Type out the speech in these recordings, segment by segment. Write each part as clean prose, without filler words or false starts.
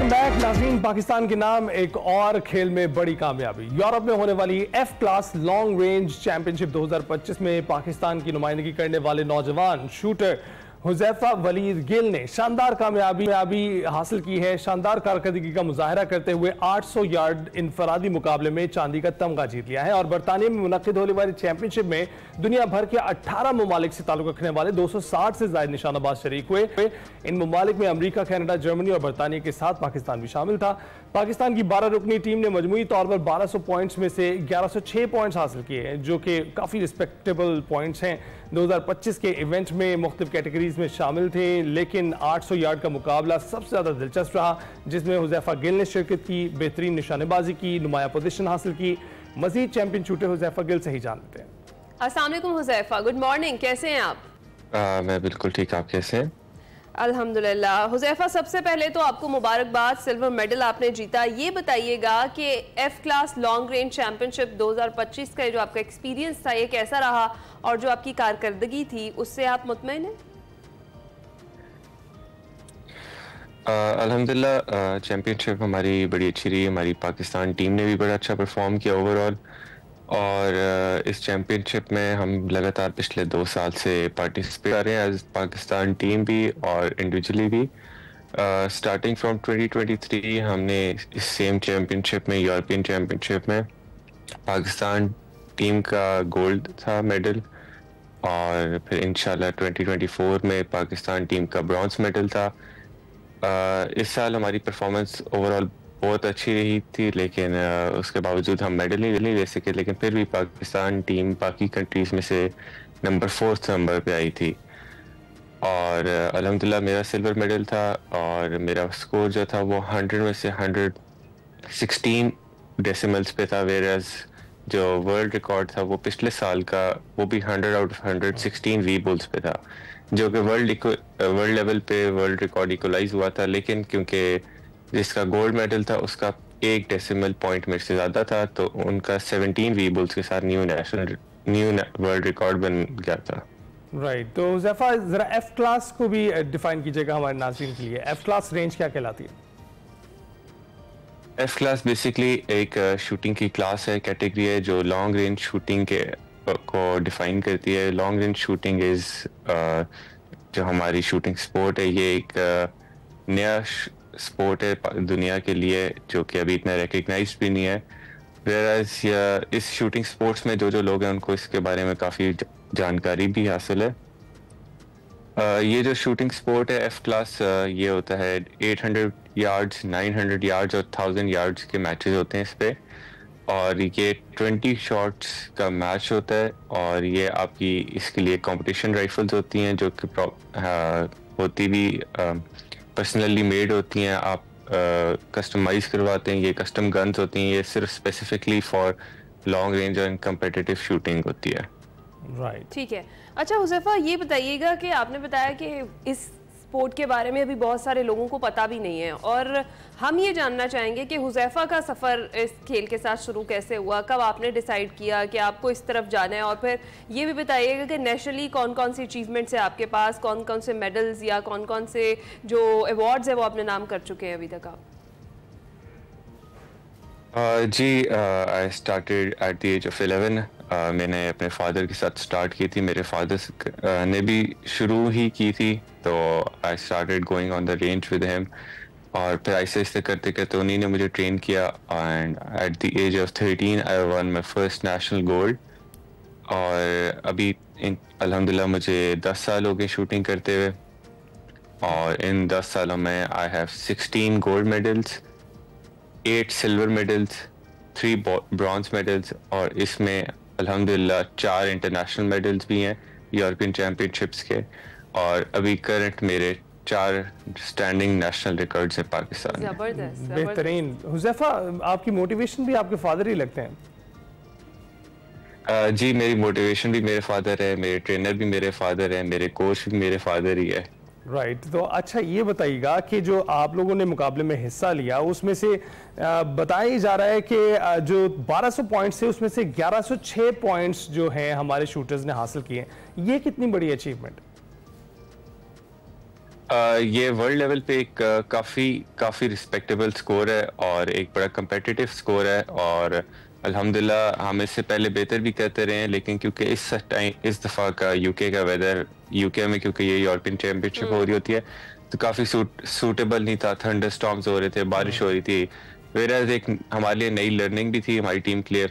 Welcome back नाज़रीन। पाकिस्तान के नाम एक और खेल में बड़ी कामयाबी। यूरोप में होने वाली F class long range championship 2025 में पाकिस्तान की नुमाइंदगी करने वाले नौजवान शूटर हुज़ैफा वलीद गिल ने शानदार कामयाबी हासिल की है। शानदार कारकर्दगी का मुजाहरा करते हुए 800 यार्ड इनफरादी मुकाबले में चांदी का तमगा जीत लिया है और बरतानिया में मुनक्किद होने वाली चैंपियनशिप में दुनिया भर के 18 ममालिक से ताल्लुक रखने वाले 260 से ज्यादा निशानाबाज शरीक हुए। इन ममालिक में अमरीका, कनाडा, जर्मनी और बरतानिया के साथ पाकिस्तान भी शामिल था। पाकिस्तान की 12 रुकनी टीम ने मजमूई तौर पर 1200 पॉइंट्स में से 1106 पॉइंट्स हासिल किए हैं, जो कि काफ़ी रिस्पेक्टेबल पॉइंट्स हैं। 2025 के इवेंट में मुख्तलिफ कैटेगरीज में शामिल थे, लेकिन 800 यार्ड का मुकाबला सबसे ज़्यादा दिलचस्प रहा, जिसमें हुज़ैफा गिल ने शिरकत की, बेहतरीन निशानेबाजी की, नुमाया पोजीशन हासिल की। मजीद चैंपियन शूटर हुज़ैफा गिल से ही जानते हैं। अस्सलाम वालेकुम हुज़ैफा, गुड मॉर्निंग, कैसे हैं आप? मैं बिल्कुल ठीक, आप कैसे हैं? अल्हम्दुलिल्लाह। हुज़ैफा, सबसे पहले तो आपको मुबारकबाद, सिल्वर मेडल आपने जीता। ये बताइएगा कि F class long range championship 2025 का जो आपका एक्सपीरियंस था ये कैसा रहा और जो आपकी कारकर्दगी थी उससे आप मुतमईन हैं? अल्हम्दुलिल्लाह चैम्पियनशिप हमारी बड़ी अच्छी रही। हमारी पाकिस्तान टीम ने भी बड़ा अच्छा परफॉर्म किया ओवरऑल, और इस चैम्पियनशिप में हम लगातार पिछले 2 साल से पार्टिसिपेट कर रहे हैं एज पाकिस्तान टीम भी और इंडिविजुअली भी। स्टार्टिंग फ्रॉम 2023 हमने इस सेम चैम्पियनशिप में, यूरोपियन चैम्पियनशिप में, पाकिस्तान टीम का गोल्ड था मेडल, और फिर इंशाल्लाह 2024 में पाकिस्तान टीम का ब्रॉन्ज मेडल था। इस साल हमारी परफॉर्मेंस ओवरऑल बहुत अच्छी रही थी, लेकिन उसके बावजूद हम मेडल नहीं ले सके, लेकिन फिर भी पाकिस्तान टीम बाकी कंट्रीज में से नंबर 4 नंबर पे आई थी, और अल्हम्दुलिल्लाह मेरा सिल्वर मेडल था, और मेरा स्कोर जो था वो 100 में से 116 डेसिमल्स पे था, वेयरएज जो वर्ल्ड रिकॉर्ड था वो पिछले साल का, वो भी 100 आउट ऑफ 116 वी बुल्स पे था, जो कि वर्ल्ड लेवल पे वर्ल्ड रिकॉर्ड इक्वलाइज हुआ था। लेकिन क्योंकि जिसका गोल्ड मेडल था उसका 1 डेसिमल पॉइंट मेरे से ज़्यादा था, तो उनका 17 वी बुल्स के साथ न्यू वर्ल्ड रिकॉर्ड बन गया था। राइट, तो हुज़ैफा ज़रा एफ क्लास को भी डिफाइन कीजिएगा हमारे नाज़रीन के लिए। एफ क्लास रेंज क्या कहलाती है? एफ क्लास बेसिकली एक शूटिंग की क्लास है, कैटेगरी है, जो लॉन्ग रेंज शूटिंग के को डिफाइन करती है। लॉन्ग रेंज शूटिंग इज़ जो हमारी शूटिंग स्पोर्ट है, ये एक नया स्पोर्ट है दुनिया के लिए, जो कि अभी इतना रिकग्नाइज भी नहीं है। वेयरएज इस शूटिंग स्पोर्ट्स में जो लोग हैं उनको इसके बारे में काफ़ी जानकारी भी हासिल है। ये जो शूटिंग स्पोर्ट है एफ क्लास, ये होता है 800 यार्ड्स, 900 यार्ड्स और 1000 यार्ड्स के मैचेस होते हैं इस पे, और ये 20 शॉट्स का मैच होता है, और ये आपकी इसके लिए कंपटीशन राइफल्स होती हैं, जो कि होती भी पर्सनली मेड होती हैं, आप कस्टमाइज करवाते हैं। ये कस्टम गन्स होती हैं, ये सिर्फ स्पेसिफिकली फॉर लॉन्ग रेंज और कम्पिटिटिव शूटिंग होती है। राइट, ठीक है। अच्छा हुज़ैफा, ये बताइएगा कि आपने बताया कि इस स्पोर्ट के बारे में अभी बहुत सारे लोगों को पता भी नहीं है, और हम ये जानना चाहेंगे कि हुज़ैफा का सफ़र इस खेल के साथ शुरू कैसे हुआ, कब आपने डिसाइड किया कि आपको इस तरफ जाना है, और फिर ये भी बताइएगा कि नेशनली कौन कौन सी अचीवमेंट्स है आपके पास, कौन कौन से मेडल्स या कौन कौन से जो अवार्ड्स है वो आपने नाम कर चुके हैं अभी तक आप? जी, I started at the age of 11। मैंने अपने फादर के साथ स्टार्ट की थी, मेरे फादर ने भी शुरू ही की थी, तो I started going on the range with him, और फिर ऐसे ऐसे करते करते उन्हीं ने मुझे ट्रेन किया, and at the age of 13 I won my first national gold. और अभी अल्हम्दुलिल्लाह मुझे 10 साल हो गए शूटिंग करते हुए, और इन 10 सालों में I have 16 gold medals, 8 silver medals, 3 bronze medals, और इसमें अल्हम्दुलिल्लाह 4 इंटरनेशनल मेडल्स भी हैं यूरोपियन चैम्पियनशिप्स के, और अभी करंट मेरे 4 स्टैंडिंग नेशनल रिकॉर्ड्स हैं पाकिस्तान में। जबरदस्त, बेहतरीन। हुज़ैफा, आपकी मोटिवेशन भी आपके फादर ही लगते हैं? जी, मेरी मोटिवेशन भी मेरे फादर है, मेरे ट्रेनर भी मेरे फादर है, मेरे कोच भी मेरे फादर ही है। राइट, तो अच्छा ये बताइएगा कि जो आप लोगों ने मुकाबले में हिस्सा लिया उसमें से बताया जा रहा है कि जो 1200 पॉइंट्स थे उसमें से 1106 पॉइंट्स जो हैं हमारे शूटर्स ने हासिल किए हैं, ये कितनी बड़ी अचीवमेंट? یہ ورلڈ لیول پہ ایک کافی رسپیکٹیبل سکور ہے اور ایک بڑا کمپیٹیٹیو سکور ہے، اور الحمدللہ ہم اس سے پہلے بہتر بھی کرتے رہے ہیں، لیکن کیونکہ اس دفعہ کا یو کے کا ویدر، یو کے میں کیونکہ یہ یورپین چیمپئن شپ ہو رہی ہوتی ہے تو کافی سوٹیبل نہیں تھا، تھنڈر سٹارمز ہو رہے تھے، بارش ہو رہی تھی، ویئرز ایک ہمارے لیے نئی لرننگ بھی تھی ہماری ٹیم کے لیے،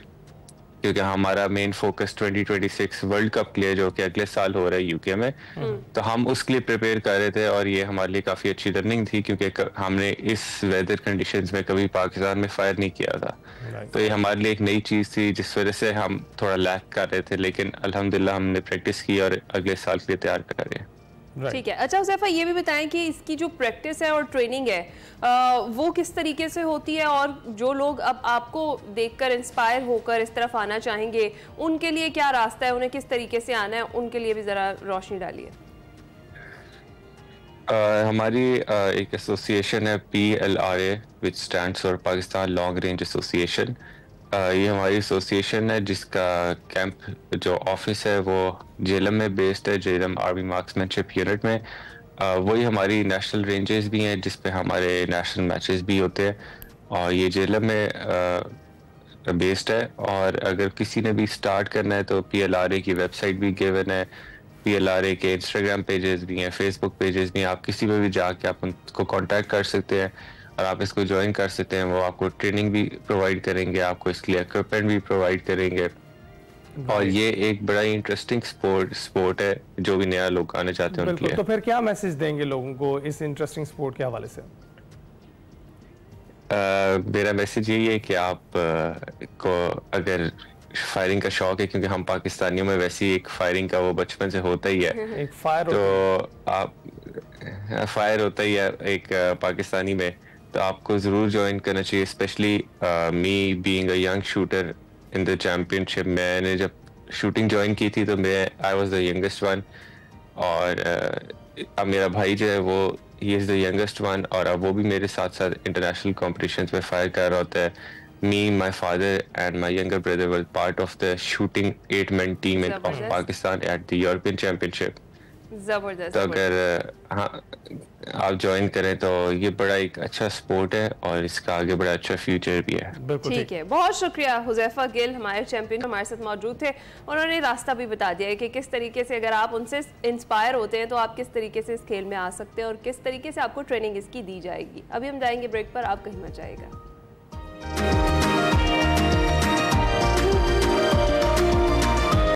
کیونکہ ہمارا مین فوکس 2026 ورلڈ کپ کے لیے جو کہ اگلے سال ہو رہا ہے یو کے میں، تو ہم اس کے لیے پریپیئر کر رہے تھے، اور یہ ہمارے لیے کافی اچھی لرننگ تھی کیونکہ ہم نے اس ویدر کنڈیشنز میں کبھی پاکستان میں فائر نہیں کیا تھا، تو یہ ہمارے لیے ایک نئی چیز تھی جس وجہ سے ہم تھوڑا لیک کر رہے تھے، لیکن الحمدللہ ہم نے پریکٹس کی اور اگلے سال کے لیے تیار کر رہے ہیں۔ ٹھیک ہے، اچھا حذیفہ یہ بھی بتائیں کہ اس کی جو پریکٹس ہے اور ٹریننگ ہے وہ کس طریقے سے ہوتی ہے، اور جو لوگ اب آپ کو دیکھ کر انسپائر ہو کر اس طرف آنا چاہیں گے ان کے لیے کیا راستہ ہے، انہیں کس طریقے سے آنا ہے، ان کے لیے بھی ذرا روشنی ڈالیے۔ ہماری ایک ایسوسیشن ہے PLRA which stands for Pakistan long range association, یہ ہماری ایسوسیشن ہے جس کا کیمپ جو آفس ہے وہ جیلم میں بیسڈ ہے، جیلم آرمی مارکسمین شپ یونٹ میں، وہی ہماری نیشنل رینجز بھی ہیں جس پہ ہمارے نیشنل میچز بھی ہوتے ہیں، اور یہ جیلم میں بیسڈ ہے، اور اگر کسی نے بھی سٹارٹ کرنا ہے تو PLRA کی ویب سائٹ بھی گیون ہے، PLRA کے انسٹاگرام پیجز بھی ہیں، فیس بک پیجز بھی ہیں، آپ کسی پہ بھی جا کے آپ ان کو کانٹیکٹ کر سکتے ہیں اور آپ اس کو جوائن کر سکتے ہیں، وہ آپ کو ٹریننگ بھی پرووائڈ کریں گے، آپ کو اس کے لیے اکوپمنٹ بھی پرووائڈ کریں گے، اور یہ ایک بڑا ہی انٹرسٹنگ سپورٹ ہے جو بھی نیا لوگ آنے چاہتے ہیں ان کے لیے۔ تو پھر کیا میسج دیں گے لوگوں کو اس انٹرسٹنگ سپورٹ کے حوالے سے؟ میرا میسج یہی ہے کہ آپ کو اگر فائرنگ کا شوق ہے، کیونکہ ہم پاکستانیوں میں ویسے ایک فائرنگ کا وہ بچپن سے ہوتا ہی ہے، ایک فائر تو آپ فائر ہوتا ہی ہے ایک پاکستانی میں، تو آپ کو ضرور جوائن کرنا چاہیے، especially me being a young shooter in the championship. میں نے جب شوٹنگ جوائن کی تھی تو I was the youngest one, اور اب میرا بھائی جو ہے وہ ہی از دا ینگسٹ ون، اور اب وہ بھی میرے ساتھ ساتھ انٹرنیشنل کمپٹیشنز میں فائر کر رہا ہوتا ہے۔ Me, my father and my younger brother were part of the shooting 8-man team of Pakistan at the European Championship. زبردست۔ تو اگر آپ جوائن کریں تو یہ بڑا ایک اچھا سپورٹ ہے اور اس کا آگے بڑا اچھا فیوچر بھی ہے۔ ٹھیک ہے، بہت شکریہ حذیفہ گل، ہمارے چیمپئن ہمارے ساتھ موجود تھے، انہوں نے راستہ بھی بتا دیا ہے کہ کس طریقے سے اگر آپ ان سے انسپائر ہوتے ہیں تو آپ کس طریقے سے اس کھیل میں آ سکتے ہیں اور کس طریقے سے آپ کو ٹریننگ اس کی دی جائے گی۔ ابھی ہم جائیں گے بریک پر، آپ کہیں مت جائے گا۔